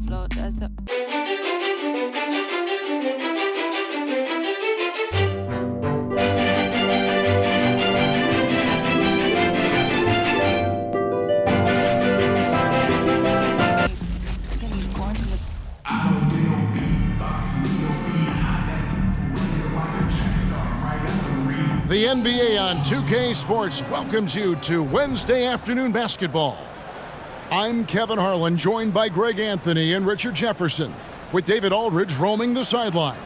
flow, that's a The NBA on 2K Sports welcomes you to Wednesday afternoon basketball. I'm Kevin Harlan, joined by Greg Anthony and Richard Jefferson, with David Aldridge roaming the sideline.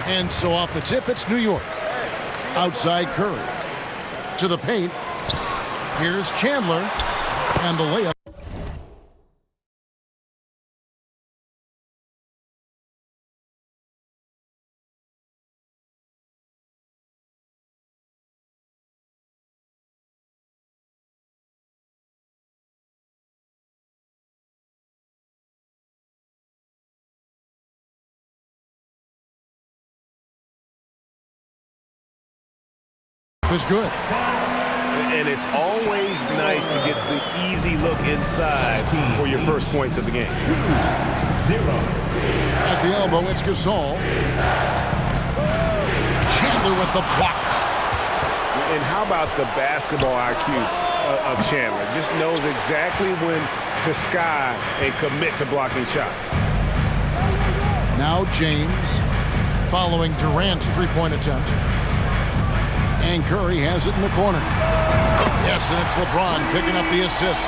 And so off the tip, it's New York. Outside Curry. To the paint. Here's Chandler. And the layup. Is good. And it's always nice to get the easy look inside for your first points of the game. 2-0. At the elbow, it's Gasol. Chandler with the block. And how about the basketball IQ of Chandler? Just knows exactly when to sky and commit to blocking shots. Now James following Durant's three-point attempt. And Curry has it in the corner. Yes, and it's LeBron picking up the assist.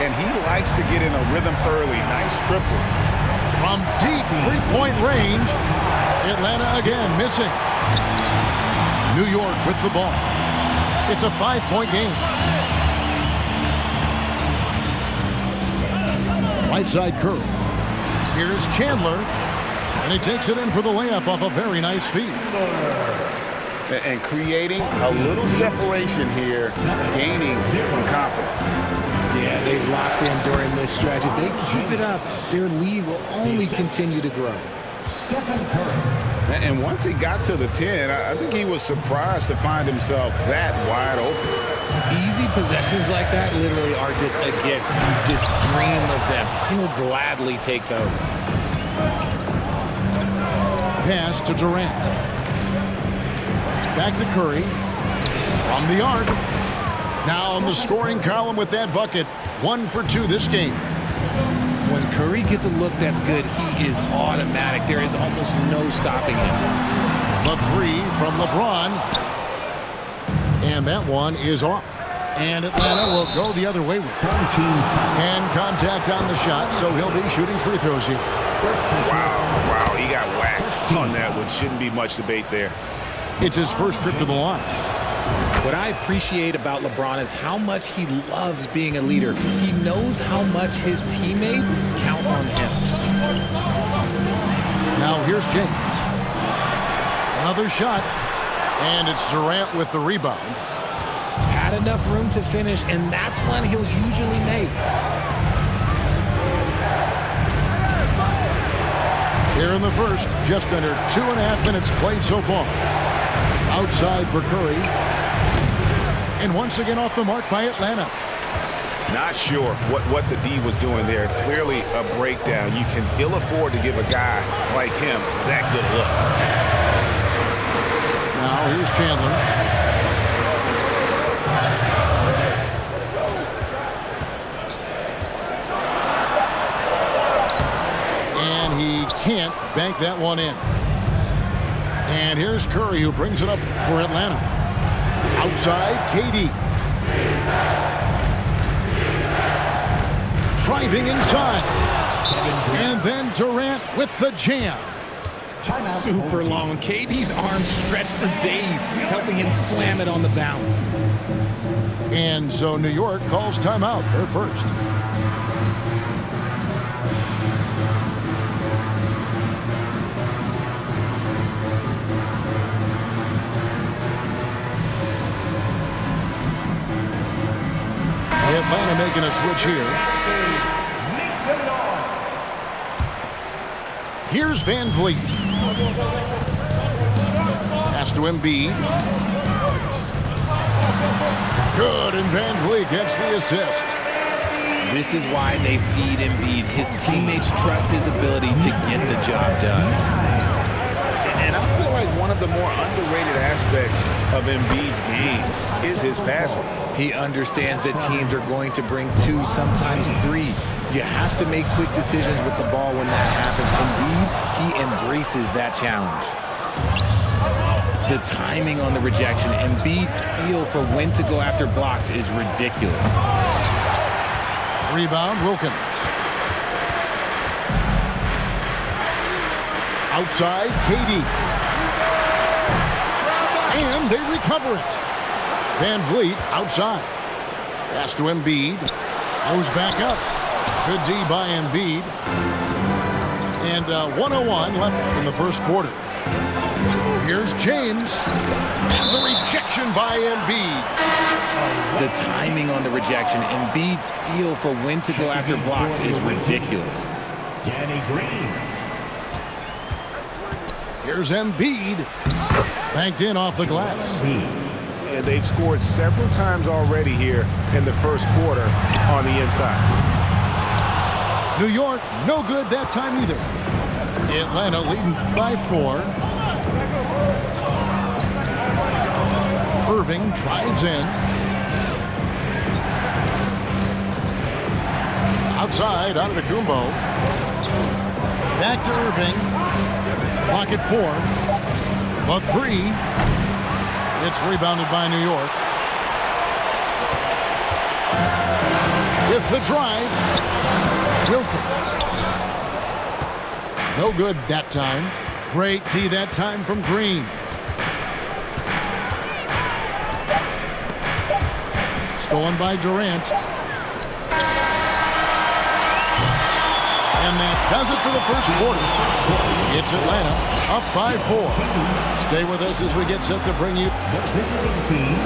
And he likes to get in a rhythm early. Nice triple. From deep three-point range, Atlanta again missing. New York with the ball. It's a 5-point game. Right side Curry. Here's Chandler. And he takes it in for the layup off a very nice feed. And creating a little separation here, gaining some confidence. Yeah, they've locked in during this stretch. If they keep it up, their lead will only continue to grow. And once he got to the 10, I think he was surprised to find himself that wide open. Easy possessions like that literally are just a gift. You just dream of them. He'll gladly take those. Pass to Durant. Back to Curry. From the arc. Now on the scoring column with that bucket. 1 for 2 this game. When Curry gets a look that's good, he is automatic. There is almost no stopping him. The 3 from LeBron. And that one is off. And Atlanta will go the other way with it. And contact on the shot, so he'll be shooting free throws here. Wow, he got whacked on that one. Shouldn't be much debate there. It's his first trip to the line. What I appreciate about LeBron is how much he loves being a leader. He knows how much his teammates count on him. Now here's James. Another shot. And it's Durant with the rebound. Had enough room to finish, and that's one he'll usually make. Here in the first, just under 2.5 minutes played so far. Outside for Curry. And once again off the mark by Atlanta. Not sure what the D was doing there. Clearly a breakdown. You can ill afford to give a guy like him that good look. Now here's Chandler. And he can't bank that one in. And here's Curry, who brings it up for Atlanta. Outside, KD. Driving inside. And then Durant with the jam. Super long. KD's arms stretched for days, helping him slam it on the bounce. And so New York calls timeout, their first. Atlanta making a switch here. Here's Van Vliet. Pass to Embiid. Good, and Van Vliet gets the assist. This is why they feed Embiid. His teammates trust his ability to get the job done. And I feel like one of the more underrated aspects of Embiid's game is his passing. He understands that teams are going to bring 2, sometimes 3. You have to make quick decisions with the ball when that happens. Embiid, he embraces that challenge. The timing on the rejection, Embiid's feel for when to go after blocks is ridiculous. Rebound, Wilkins. Outside, KD. And they recover it. Van Vliet outside. Pass to Embiid. Goes back up. Good D by Embiid. And 1:01 left in the first quarter. Here's James. And the rejection by Embiid. The timing on the rejection, Embiid's feel for when to go after blocks is ridiculous. Danny Green. Here's Embiid. Banked in off the glass. And they've scored several times already here in the first quarter on the inside. New York, no good that time either. Atlanta leading by 4. Irving drives in. Outside, out of the Kumbo. Back to Irving. Clock at 4. But 3. It's rebounded by New York. With the drive. Wilkins. No good that time. Great tee that time from Green. Stolen by Durant. And that does it for the first quarter. It's Atlanta up by 4. Stay with us as we get set to bring you The visiting team,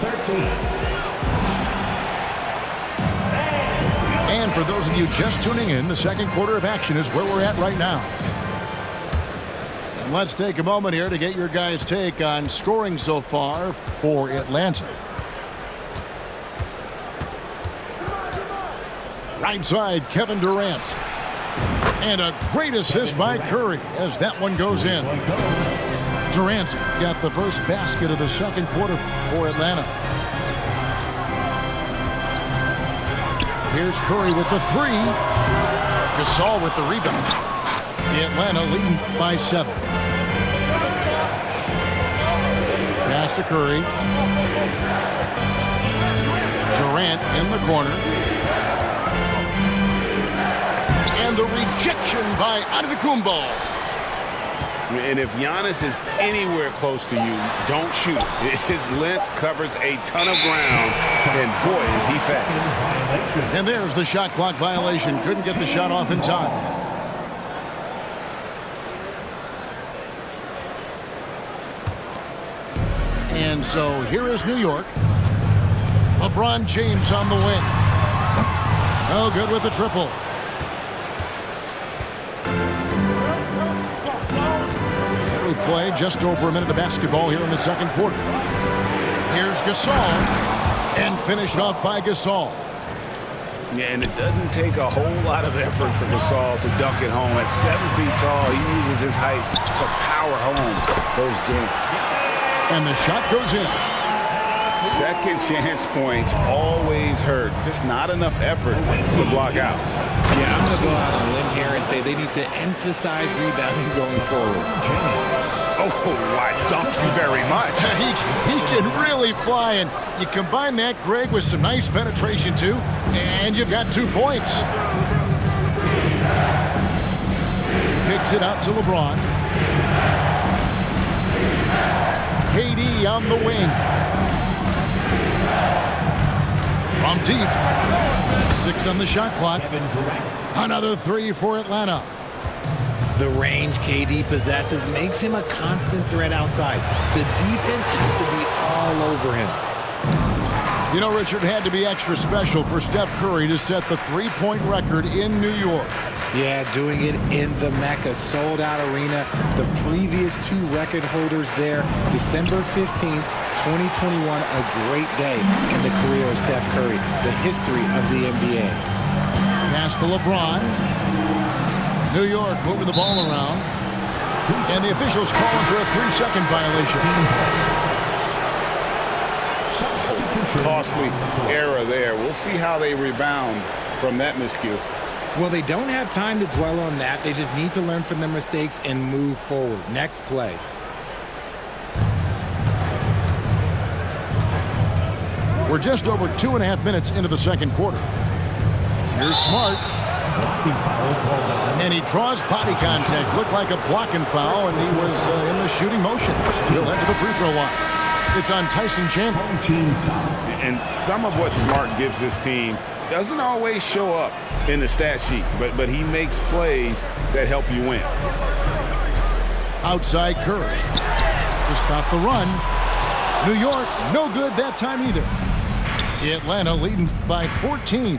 13. And for those of you just tuning in, the second quarter of action is where we're at right now. And let's take a moment here to get your guys' take on scoring so far for Atlanta. Right side, Kevin Durant. And a great assist by Curry as that one goes in. Durant got the first basket of the second quarter for Atlanta. Here's Curry with the 3. Gasol with the rebound. Atlanta leading by 7. Pass to Curry. Durant in the corner. And the rejection by Antetokounmpo. And if Giannis is anywhere close to you, don't shoot. His length covers a ton of ground, and boy, is he fast. And there's the shot clock violation. Couldn't get the shot off in time. And so here is New York. LeBron James on the wing. Oh, good with the triple. We play just over a minute of basketball here in the second quarter. Here's Gasol, and finished off by Gasol. Yeah, and it doesn't take a whole lot of effort for Gasol to dunk it home. At 7 feet tall, he uses his height to power home those games. And the shot goes in. Second chance points always hurt. Just not enough effort to block out. Yeah, I'm going to go out on a limb here and say they need to emphasize rebounding going forward. Oh, I thank you very much. He can really fly, and you combine that, Greg, with some nice penetration, too, and you've got 2 points. Kicks it out to LeBron. KD on the wing. From deep. 6 on the shot clock. Another 3 for Atlanta. The range KD possesses makes him a constant threat outside. The defense has to be all over him. You know, Richard, had to be extra special for Steph Curry to set the 3-point record in New York. Yeah, doing it in the Mecca, sold-out arena. The previous 2 record holders there, December 15th, 2021, a great day in the career of Steph Curry, the history of the NBA. Pass to LeBron. New York moving the ball around. And the officials calling for a 3-second violation. Costly error there. We'll see how they rebound from that miscue. Well, they don't have time to dwell on that. They just need to learn from their mistakes and move forward. Next play. We're just over 2.5 minutes into the second quarter. Here's Smart. And he draws body contact. Looked like a blocking foul, and he was in the shooting motion. He'll head to the free throw line. It's on Tyson Chandler. And some of what Smart gives this team doesn't always show up in the stat sheet, but he makes plays that help you win. Outside Curry to stop the run. New York, no good that time either. Atlanta leading by 14.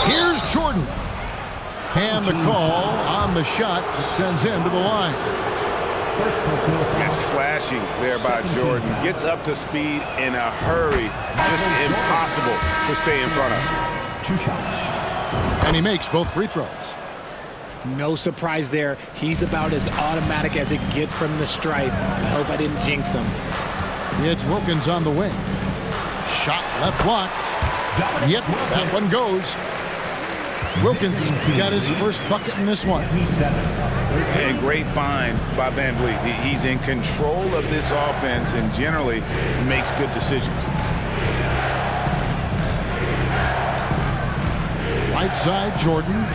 Here's Jordan. And the call on the shot that sends him to the line. Good slashing there by Jordan. Gets up to speed in a hurry. Just impossible to stay in front of. 2 shots. And he makes both free throws. No surprise there. He's about as automatic as it gets from the stripe. I hope I didn't jinx him. It's Wilkins on the wing. Shot left block. Yep, that one goes. Wilkins has got his first bucket in this one. And great find by Van Vliet. He's in control of this offense and generally makes good decisions. Right side, Jordan.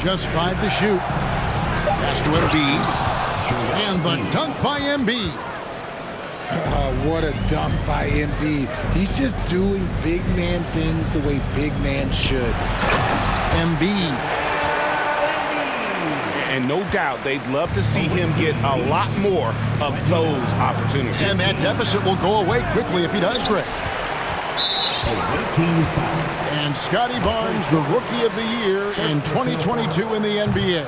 Just 5 to shoot. Pass to Embiid. And the dunk by Embiid. What a dunk by Embiid. He's just doing big man things the way big man should. Embiid. And no doubt they'd love to see him get a lot more of those opportunities. And that deficit will go away quickly if he does, Greg. And Scotty Barnes, the Rookie of the Year in 2022 in the NBA.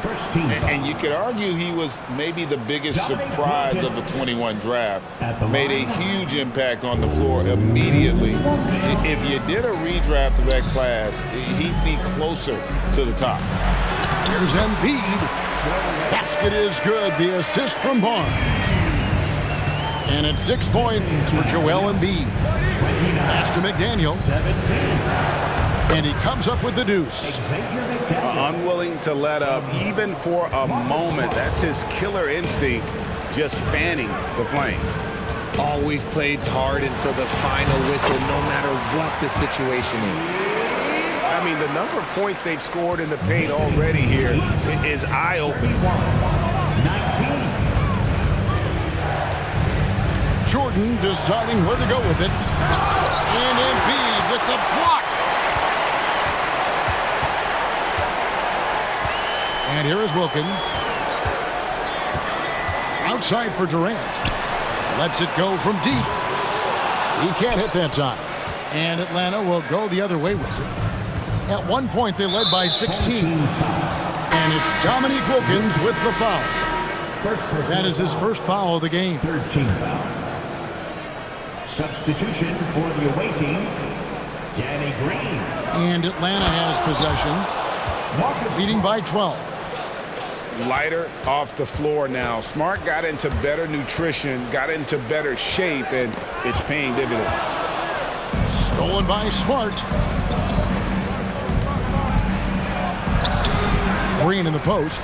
And you could argue he was maybe the biggest surprise of the 21 draft. Made a huge impact on the floor immediately. If you did a redraft of that class, he'd be closer to the top. Here's Embiid. Basket is good. The assist from Barnes. And it's 6 points for Joel Embiid. Pass to McDaniel. And he comes up with the deuce. Unwilling to let up, even for a moment. That's his killer instinct, just fanning the flames. Always plays hard until the final whistle, no matter what the situation is. I mean, the number of points they've scored in the paint already here is eye-opening. 19. Jordan deciding where to go with it. And Embiid with the block. And here is Wilkins. Outside for Durant. Lets it go from deep. He can't hit that time. And Atlanta will go the other way with it. At one point, they led by 16. And it's Dominique Wilkins with the foul. That is his first foul of the game. 13 foul. Substitution for the away team, Danny Green. And Atlanta has possession, leading by 12. Lighter off the floor now. Smart got into better nutrition, got into better shape, and it's paying dividends. Stolen by Smart. Green in the post.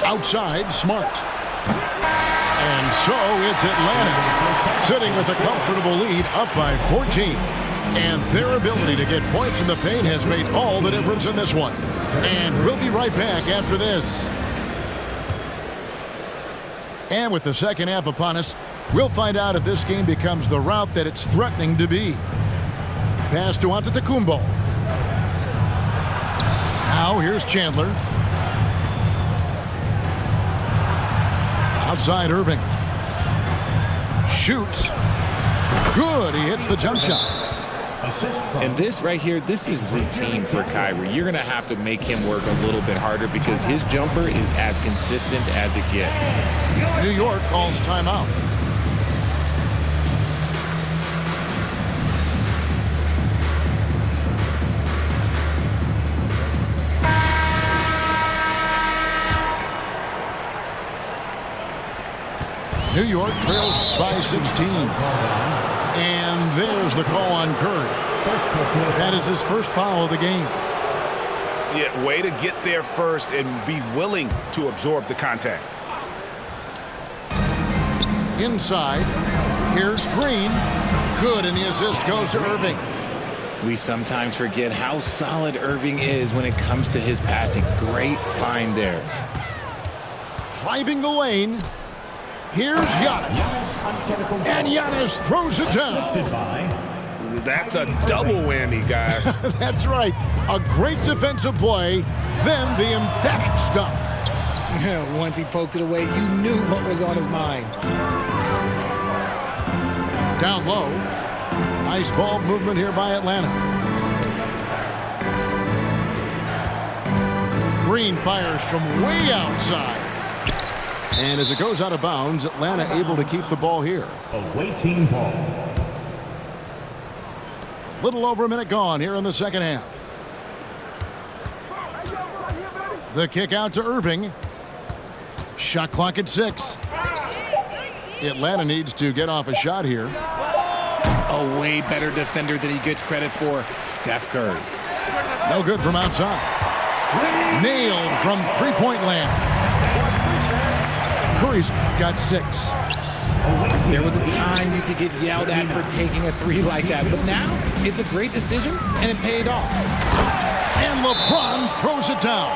Outside, Smart. And so it's Atlanta sitting with a comfortable lead, up by 14. And their ability to get points in the paint has made all the difference in this one. And we'll be right back after this. And with the second half upon us, we'll find out if this game becomes the route that it's threatening to be. Pass to Antetokounmpo. Now here's Chandler. Outside Irving. Shoots. Good. He hits the jump shot. And this right here, this is routine for Kyrie. You're going to have to make him work a little bit harder because his jumper is as consistent as it gets. New York calls timeout. New York trails by 16. And there's the call on Curry. That is his first foul of the game. Yeah, way to get there first and be willing to absorb the contact. Inside, here's Green. Good, and the assist goes to Irving. We sometimes forget how solid Irving is when it comes to his passing. Great find there. Driving the lane. Here's Giannis. And Giannis throws it down. That's a double whammy, guys. That's right. A great defensive play, then the emphatic stuff. Once he poked it away, you knew what was on his mind. Down low. Nice ball movement here by Atlanta. Green fires from way outside. And as it goes out of bounds, Atlanta able to keep the ball here. Awaiting ball. A little over a minute gone here in the second half. The kick out to Irving. Shot clock at 6. Atlanta needs to get off a shot here. A way better defender than he gets credit for, Steph Curry. No good from outside. Nailed from three-point land. Curry's got 6. There was a time you could get yelled at for taking a 3 like that, but now it's a great decision, and it paid off. And LeBron throws it down.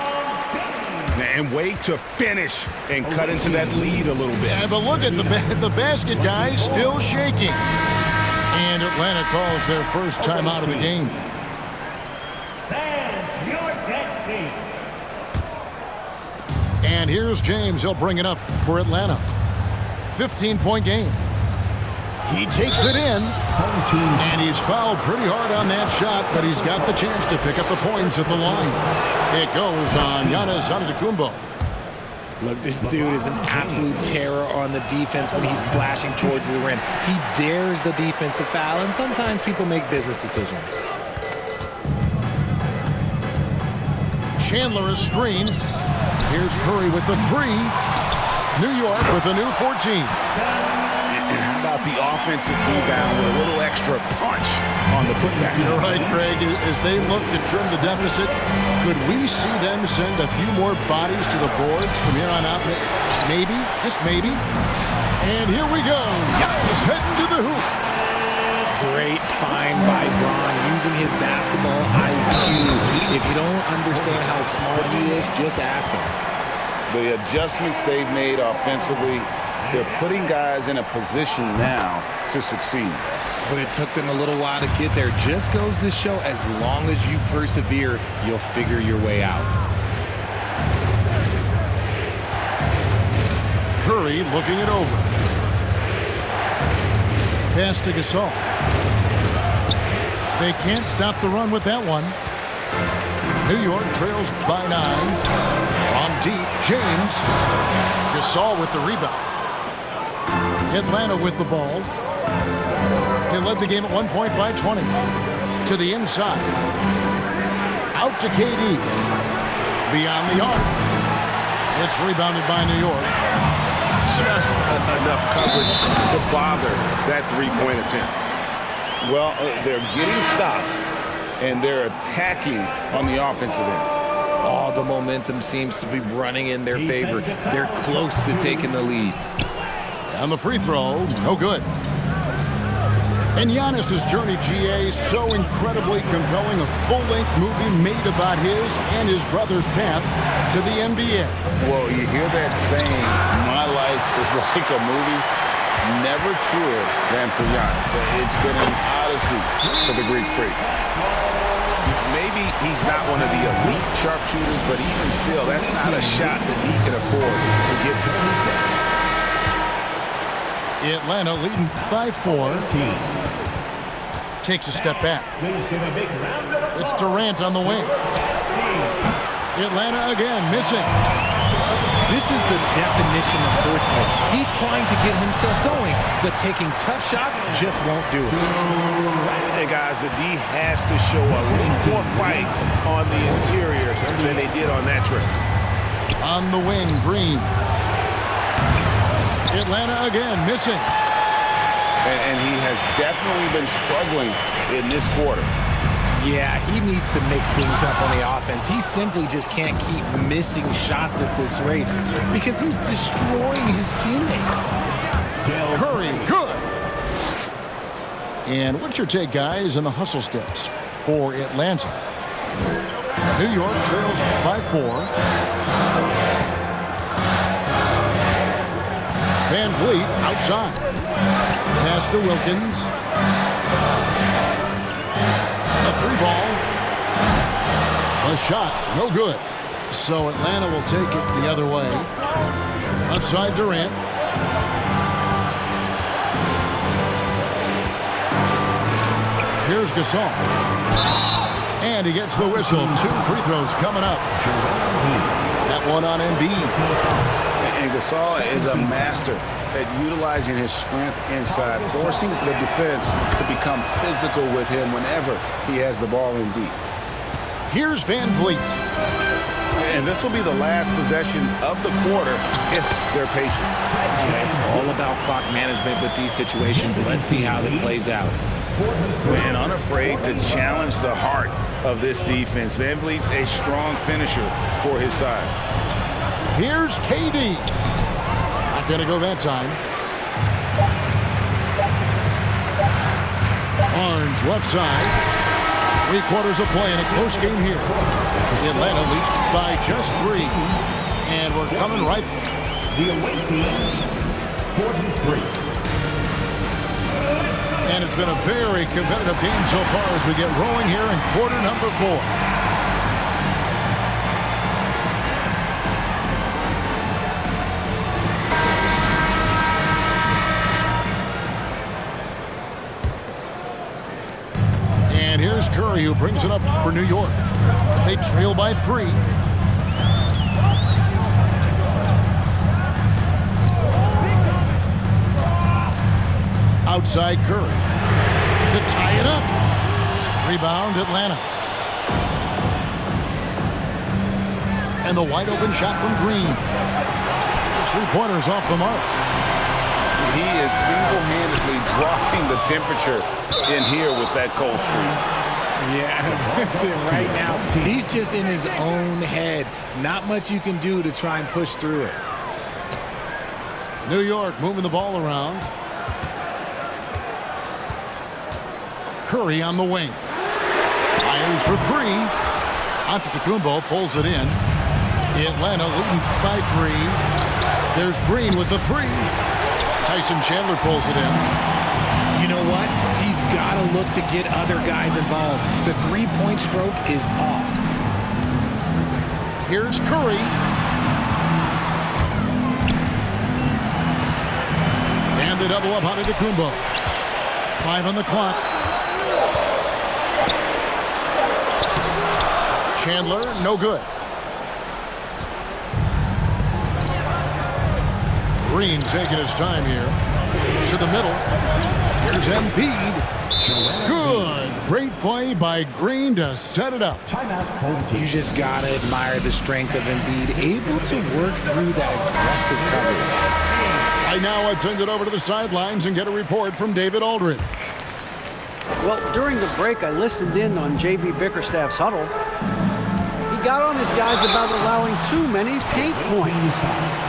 And way to finish and cut into that lead a little bit. Yeah, but look at the basket, guys, still shaking. And Atlanta calls their first timeout of the game. Fans, your dead state. And here's James. He'll bring it up for Atlanta. 15-point game. He takes it in. And he's fouled pretty hard on that shot, but he's got the chance to pick up the points at the line. It goes on Giannis Antetokounmpo. Look, this dude is an absolute terror on the defense when he's slashing towards the rim. He dares the defense to foul, and sometimes people make business decisions. Chandler a screen. Here's Curry with the 3. New York with a new 14. And how about the offensive rebound with a little extra punch on the putback? You're right, Greg. As they look to trim the deficit, could we see them send a few more bodies to the boards from here on out? Maybe, just maybe. And here we go. Heading to the hoop. Great find by Bron using his basketball IQ. If you don't understand how smart he is, just ask him. The adjustments they've made offensively, they're putting guys in a position now to succeed. But it took them a little while to get there. Just goes to show, as long as you persevere, you'll figure your way out. Curry looking it over. Pass to Gasol. They can't stop the run with that one. New York trails by 9. From deep, James. Gasol with the rebound. Atlanta with the ball. They led the game at one point by 20. To the inside. Out to KD. Beyond the arc. It's rebounded by New York. Just enough coverage to bother that three-point attempt. Well, they're getting stops, and they're attacking on the offensive end. All the momentum seems to be running in their favor. They're close to taking the lead. And the free throw, no good. And Giannis' journey, GA, so incredibly compelling. A full-length movie made about his and his brother's path to the NBA. Well, you hear that saying, my life is like a movie. Never truer than for Giannis. It's been an odyssey for the Greek freak. Maybe he's not one of the elite sharpshooters, but even still, that's not a shot that he can afford to get to. Atlanta leading by 4. Takes a step back. It's Durant on the wing. Atlanta again, missing. This is the definition of forcing it. He's trying to get himself going, but taking tough shots just won't do it. Hey, guys, the D has to show a little more fight on the interior than they did on that trip. On the wing, Green. Atlanta again, missing. And he has definitely been struggling in this quarter. Yeah, he needs to mix things up on the offense. He simply just can't keep missing shots at this rate because he's destroying his teammates. Curry, good. And what's your take, guys, on the hustle stats for Atlanta? New York trails by 4. Van Vliet outside. Pass to Wilkins. A 3-ball. A shot, no good. So Atlanta will take it the other way. Outside Durant. Here's Gasol. And he gets the whistle. 2 free throws coming up. That one on Embiid. And Gasol is a master at utilizing his strength inside, forcing the defense to become physical with him whenever he has the ball in deep. Here's Van Vliet. And this will be the last possession of the quarter if they're patient. Yeah, it's all about clock management with these situations. Let's see how it plays out. Man, unafraid to challenge the heart of this defense. Van Vliet's a strong finisher for his size. Here's KD. Not going to go that time. Barnes left side. 3 quarters of play in a close game here. Atlanta leads by just 3. And we're coming right. The away team, 43. And it's been a very competitive game so far as we get rolling here in quarter number 4. Here's Curry, who brings it up for New York. They trail by 3. Outside Curry to tie it up. Rebound Atlanta. And the wide open shot from Green. Those 3-pointers off the mark. He is single-handedly dropping the temperature in here with that cold streak. Yeah, that's it right now. He's just in his own head. Not much you can do to try and push through it. New York moving the ball around. Curry on the wing. Fires for 3. Antetokounmpo pulls it in. Atlanta leading by 3. There's Green with the 3. Tyson Chandler pulls it in. You know what? He's got to look to get other guys involved. The 3-point stroke is off. Here's Curry. And they double up Antetokounmpo. 5 on the clock. Chandler, no good. Green taking his time here. To the middle. Here's Embiid. Good. Great play by Green to set it up. You just got to admire the strength of Embiid, able to work through that aggressive coverage. Right now, let's send it over to the sidelines and get a report from David Aldridge. Well, during the break, I listened in on J.B. Bickerstaff's huddle. He got on his guys about allowing too many paint points.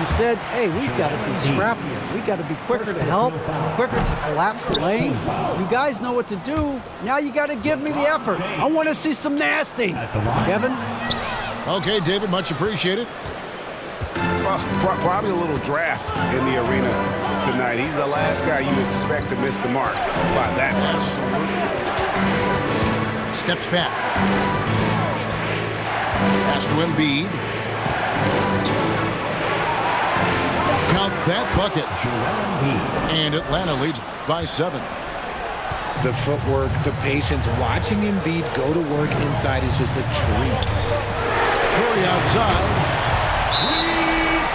He said, hey, we've got to be scrappier. We've got to be quicker to help, quicker to collapse the lane. You guys know what to do. Now you got to give me the effort. I want to see some nasty. Kevin? Okay, David, much appreciated. Well, probably a little draft in the arena tonight. He's the last guy you expect to miss the mark by that much. Steps back. Pass to Embiid. Count that bucket. And Atlanta leads by 7. The footwork, the patience, watching Embiid go to work inside is just a treat. Curry outside.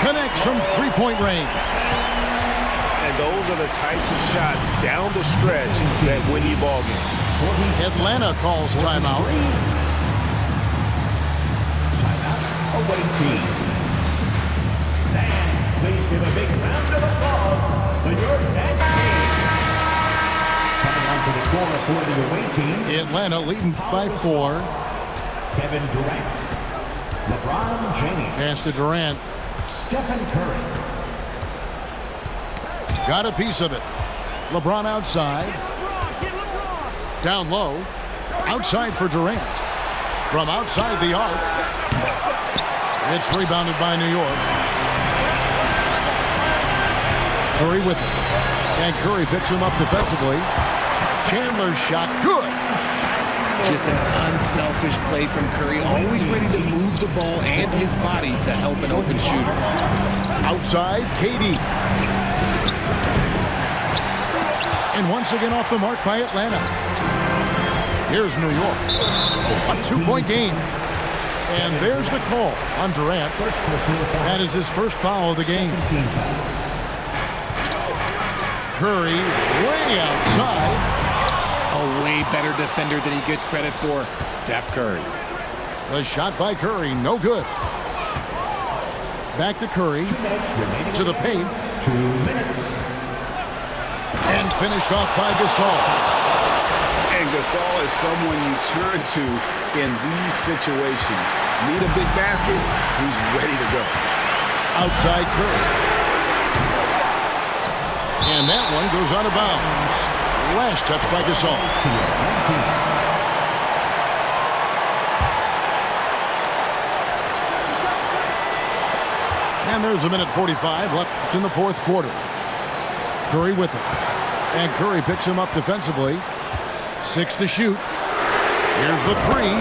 Connects from three-point range. And those are the types of shots down the stretch that win you ball games. Atlanta calls timeout. Away team. And please give a big round of applause for your next game. Coming onto the floor for the away team. Atlanta leading by 4. Kevin Durant. LeBron James. Pass to Durant. Stephen Curry. Got a piece of it. LeBron outside. Down low. Outside for Durant. From outside the arc. It's rebounded by New York. Curry with it. And Curry picks him up defensively. Chandler's shot. Good. Just an unselfish play from Curry, always ready to move the ball and his body to help an open shooter. Outside, KD. And once again off the mark by Atlanta. Here's New York. A 2-point game. And there's the call on Durant. That is his first foul of the game. Curry way outside. A way better defender than he gets credit for, Steph Curry. The shot by Curry, no good. Back to Curry, to the paint. 2 minutes. And finished off by Gasol. And Gasol is someone you turn to in these situations. Need a big basket, he's ready to go. Outside Curry. And that one goes out of bounds. Last touch by Gasol. And there's a minute 45 left in the fourth quarter. Curry with it. And Curry picks him up defensively. 6 to shoot. Here's the 3.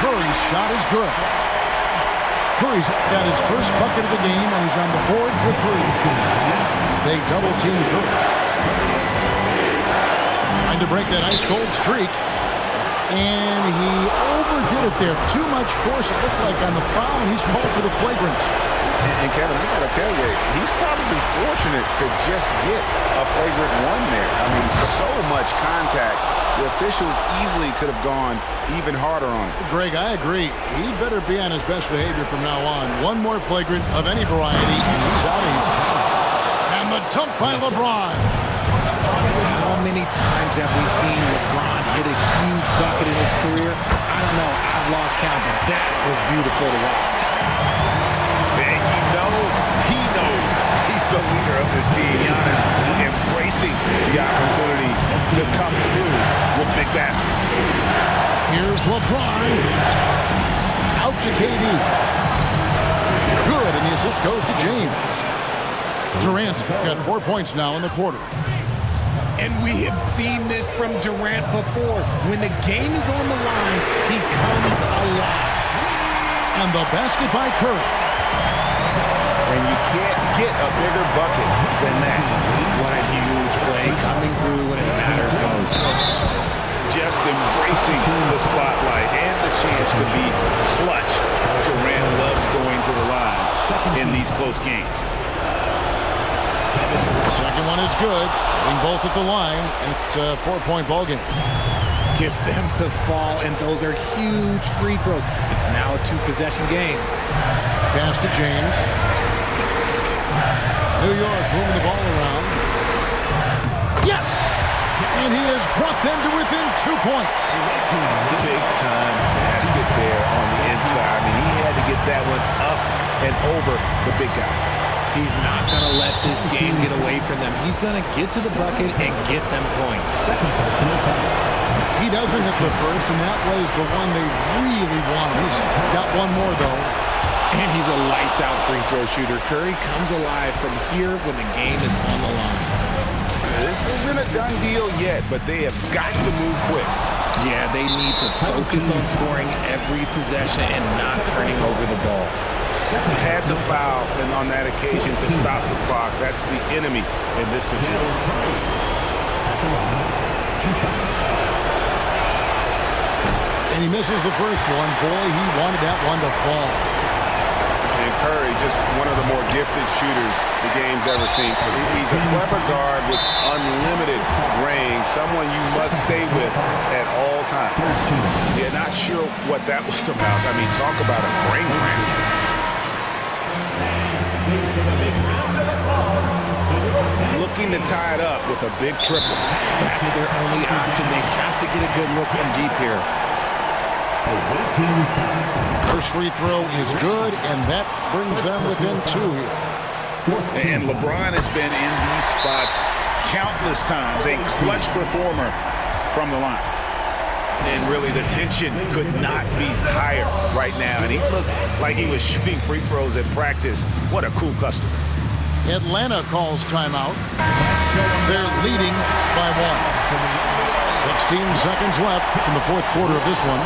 Curry's shot is good. Curry's got his first bucket of the game, and he's on the board for 3. They double-team Curry. Trying to break that ice-cold streak. And he overdid it there. Too much force, it looked like, on the foul, and he's called for the flagrant. And Kevin, I got to tell you, he's probably fortunate to just get a flagrant 1 there. I mean, so much contact. The officials easily could have gone even harder on it. Greg, I agree. He better be on his best behavior from now on. One more flagrant of any variety, and he's out of here. And the dump by LeBron. How many times have we seen LeBron hit a huge bucket in his career? I don't know. I've lost count, but that was beautiful to watch. And you know, he knows he's the leader of this team. Giannis embracing the opportunity to come through with big baskets. Here's LeBron. Out to KD. Good, and the assist goes to James. Durant's got 4 points now in the quarter. And we have seen this from Durant before. When the game is on the line, he comes alive. And the basket by Curry. And you can't get a bigger bucket than that. What a huge play coming through when it matters most. Just embracing the spotlight and the chance to be clutch. Durant loves going to the line in these close games. Second one is good. Getting both at the line, and it's a 4-point ball game. Gets them to fall, and those are huge free throws. It's now a 2-possession game. Pass to James. New York moving the ball around. Yes! And he has brought them to within 2 points. Big time basket there on the inside. I mean, he had to get that one up and over the big guy. He's not going to let this game get away from them. He's going to get to the bucket and get them points. He doesn't hit the first, and that was the one they really wanted. He's got one more, though. And he's a lights-out free throw shooter. Curry comes alive from here when the game is on the line. This isn't a done deal yet, but they have got to move quick. Yeah, they need to focus on scoring every possession and not turning over the ball. Had to foul and on that occasion to stop the clock. That's the enemy in this situation. 2 shots. And he misses the first one. Boy, he wanted that one to fall. And Curry, just one of the more gifted shooters the game's ever seen. He's a clever guard with unlimited range, someone you must stay with at all times. Yeah, not sure what that was about. I mean, talk about a brain cramp. Looking to tie it up with a big triple. That's their only option. They have to get a good look from deep here. First free throw is good, and that brings them within 2 here. And LeBron has been in these spots countless times, a clutch performer from the line. And really, the tension could not be higher right now. And he looked like he was shooting free throws at practice. What a cool customer. Atlanta calls timeout. They're leading by 1. 16 seconds left in the fourth quarter of this one.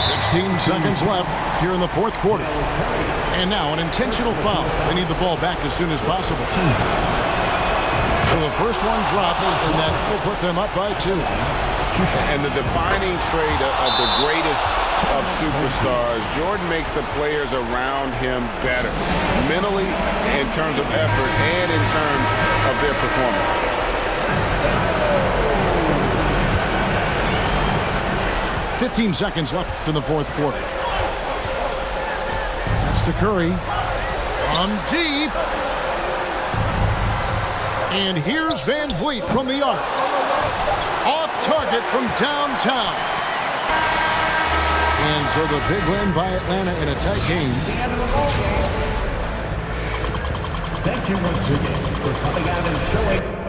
16 seconds left here in the fourth quarter. And now an intentional foul. They need the ball back as soon as possible. So the first one drops, and that will put them up by 2. And the defining trait of the greatest of superstars, Jordan makes the players around him better, mentally, in terms of effort, and in terms of their performance. 15 seconds left in the fourth quarter. That's to Curry. On deep. And here's Van Vliet from the arc. Off target from downtown. And so the big win by Atlanta in a tight game. Thank you once again for coming out and showing